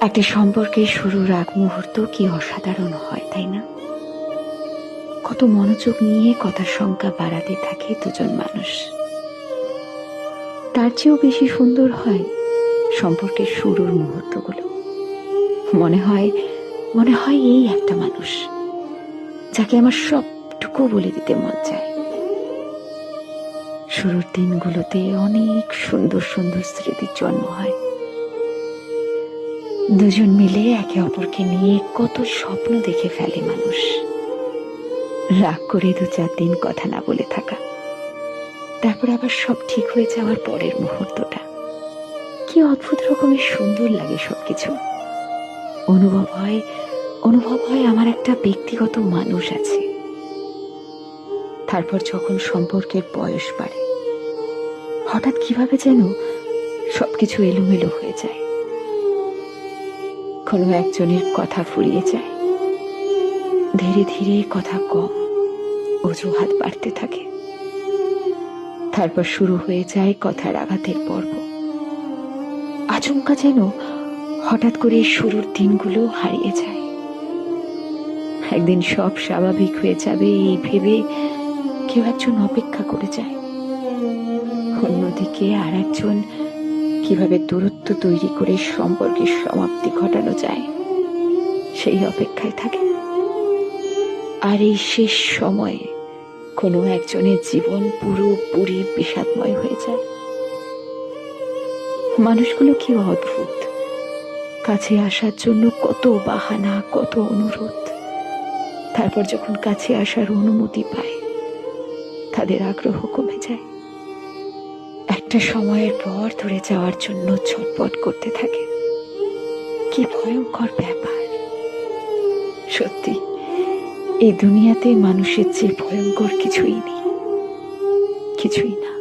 একটা সম্পর্কের শুরুর আগ মুহূর্ত কি অসাধারণ হয়, তাই না? কত মনোযোগ নিয়ে কথার সংখ্যা বাড়াতে থাকে দুজন মানুষ। তার চেয়েও বেশি সুন্দর হয় সম্পর্কের শুরুর মুহূর্তগুলো। মনে হয় মনে হয় এই একটা মানুষ যাকে আমার সবটুকু বলে দিতে মন চায়। শুরুর দিনগুলোতে অনেক সুন্দর সুন্দর স্মৃতির জন্ম হয়। দুজন মিলে একে অপরকে নিয়ে কত স্বপ্ন দেখে ফেলে মানুষ। রাগ করে 2-4 দিন কথা না বলে থাকা, তারপর আবার সব ঠিক হয়ে যাওয়ার পরের মুহূর্তটা কি অদ্ভুত রকমের সুন্দর লাগে। সবকিছু অনুভব হয় আমার একটা ব্যক্তিগত মানুষ আছে। তারপর যখন সম্পর্কের বয়স বাড়ে, হঠাৎ কিভাবে যেন সবকিছু এলোমেলো হয়ে যায়। কোনো একজনের কথা ফুরিয়ে যায়, ধীরে ধীরে কথা কম, অজুহাত বাড়তে থাকে। তারপর শুরু হয়ে যায় কথার আঘাতের পর্ব। আচমকা যেন হঠাৎ করে শুরুর দিনগুলো হারিয়ে যায়। একদিন সব স্বাভাবিক হয়ে যাবে এই ভেবে কেউ একজন অপেক্ষা করে যায়, অন্যদিকে আর একজন কিভাবে দূরত্ব তৈরি করে সম্পর্কের সমাপ্তি ঘটানো যায় সেই অপেক্ষায় থাকে। আর এই শেষ সময়ে কোনো একজনের জীবন পুরোপুরি বিষাদময় হয়ে যায়। মানুষগুলো কি অদ্ভুত, কাছে আসার জন্য কত বাহানা, কত অনুরোধ। তারপর যখন কাছে আসার অনুমতি পায়, তাদের আগ্রহ কমে যায়। একটা সময়ের পর দূরে যাওয়ার জন্য ছটফট করতে থাকে। কি ভয়ঙ্কর ব্যাপার! সত্যি, এই দুনিয়াতে মানুষের চেয়ে ভয়ঙ্কর কিছুই নেই, কিছুই না।